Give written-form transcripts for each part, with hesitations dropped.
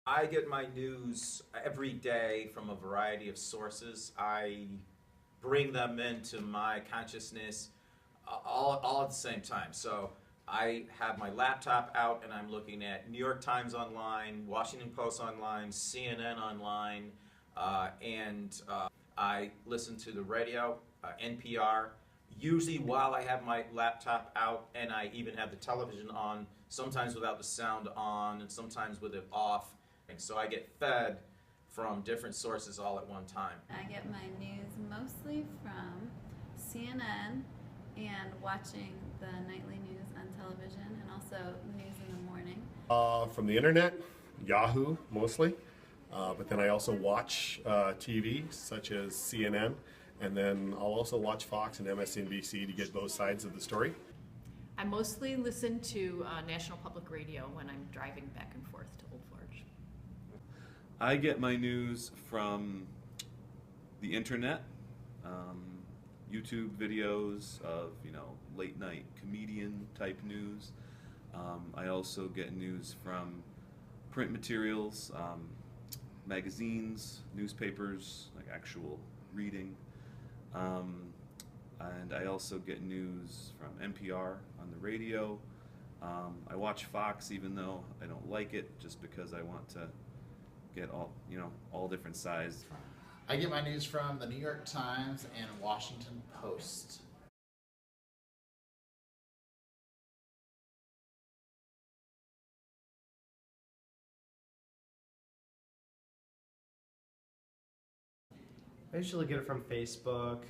I get my news every day from a variety of sources. I bring them into my consciousness all at the same time. So I have my laptop out and I'm looking at New York Times online, Washington Post online, CNN online, and I listen to the radio, NPR, usually while I have my laptop out, and I even have the television on, sometimes without the sound on and sometimes with it off. And so I get fed from different sources all at one time. I get my news mostly from CNN and watching the nightly news on television, and also news in the morning. From the internet, Yahoo mostly, but then I also watch TV such as CNN, and then I'll also watch Fox and MSNBC to get both sides of the story. I mostly listen to National Public Radio when I'm driving back and forth to Old Forge. I get my news from the internet, YouTube videos of, late night comedian type news. I also get news from print materials, magazines, newspapers, like actual reading. And I also get news from NPR on the radio. I watch Fox even though I don't like it, just because I want to get all different sides. I get my news from the New York Times and Washington Post. I usually get it from Facebook,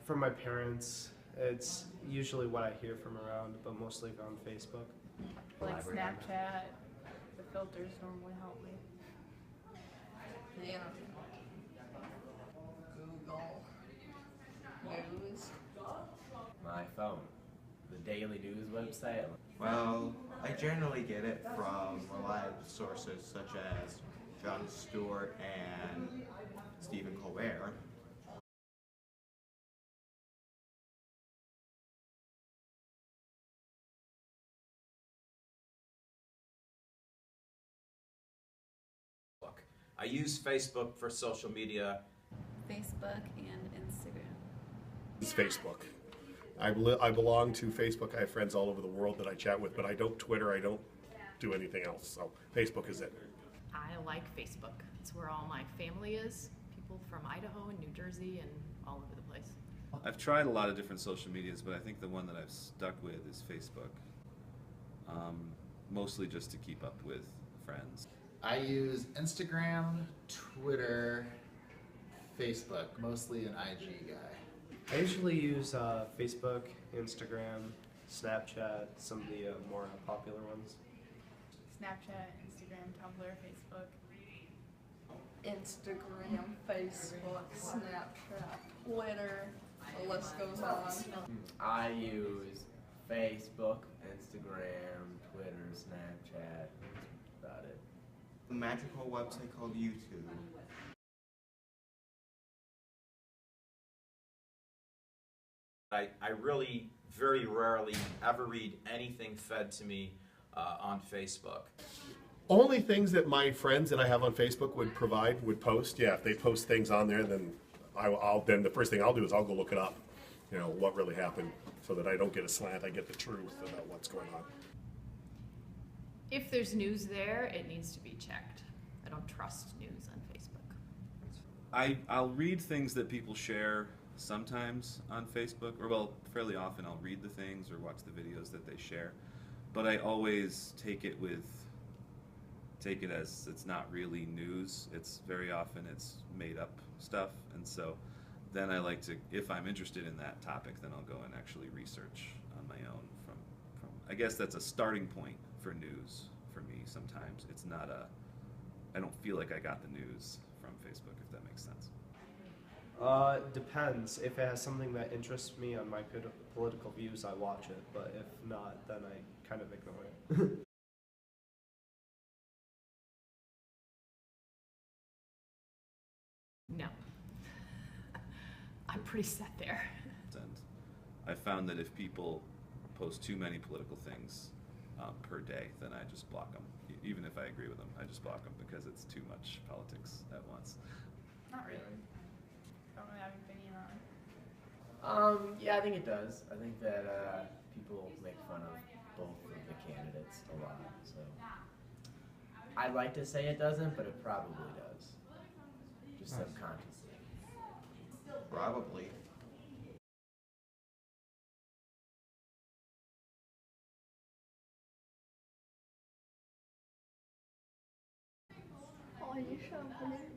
from my parents. It's usually what I hear from around, but mostly on Facebook. Like Snapchat, the filters normally help me. The internet, Google, news. My phone, the daily news website. Well, I generally get it from reliable sources such as Jon Stewart and Stephen Colbert. I use Facebook for social media. Facebook and Instagram. It's Facebook. I belong to Facebook. I have friends all over the world that I chat with, but I don't Twitter. I don't do anything else. So Facebook is it. I like Facebook. It's where all my family is. People from Idaho and New Jersey and all over the place. I've tried a lot of different social medias, but I think the one that I've stuck with is Facebook. Mostly just to keep up with friends. I use Instagram, Twitter, Facebook, mostly an IG guy. I usually use Facebook, Instagram, Snapchat, some of the more popular ones. Snapchat, Instagram, Tumblr, Facebook. Instagram, Facebook, Snapchat, Twitter, the list goes on. I use Facebook, Instagram, Twitter, Snapchat. That's about it. A magical website called YouTube. I really very rarely ever read anything fed to me on Facebook. Only things that my friends that I have on Facebook would post. Yeah, if they post things on there, then then the first thing I'll do is I'll go look it up. What really happened, so that I don't get a slant. I get the truth about what's going on. If there's news there, it needs to be checked. I don't trust news on Facebook. I'll read things that people share sometimes on Facebook, or fairly often I'll read the things or watch the videos that they share. But I always take it as it's not really news. It's very often it's made up stuff, and so then I like to, if I'm interested in that topic, then I'll go and actually research on my own from I guess that's a starting point for news for me sometimes. It's not I don't feel like I got the news from Facebook, if that makes sense. Depends. If it has something that interests me on my political views, I watch it, but if not, then I kind of ignore it. No. I'm pretty set there. And I found that if people post too many political things, per day, then I just block them. Even if I agree with them, I just block them because it's too much politics at once. Not really. Don't really have an opinion on it. Yeah, I think it does. I think that people make fun of both of the candidates a lot. So I'd like to say it doesn't, but it probably does. Just subconsciously. Probably. Oh, you should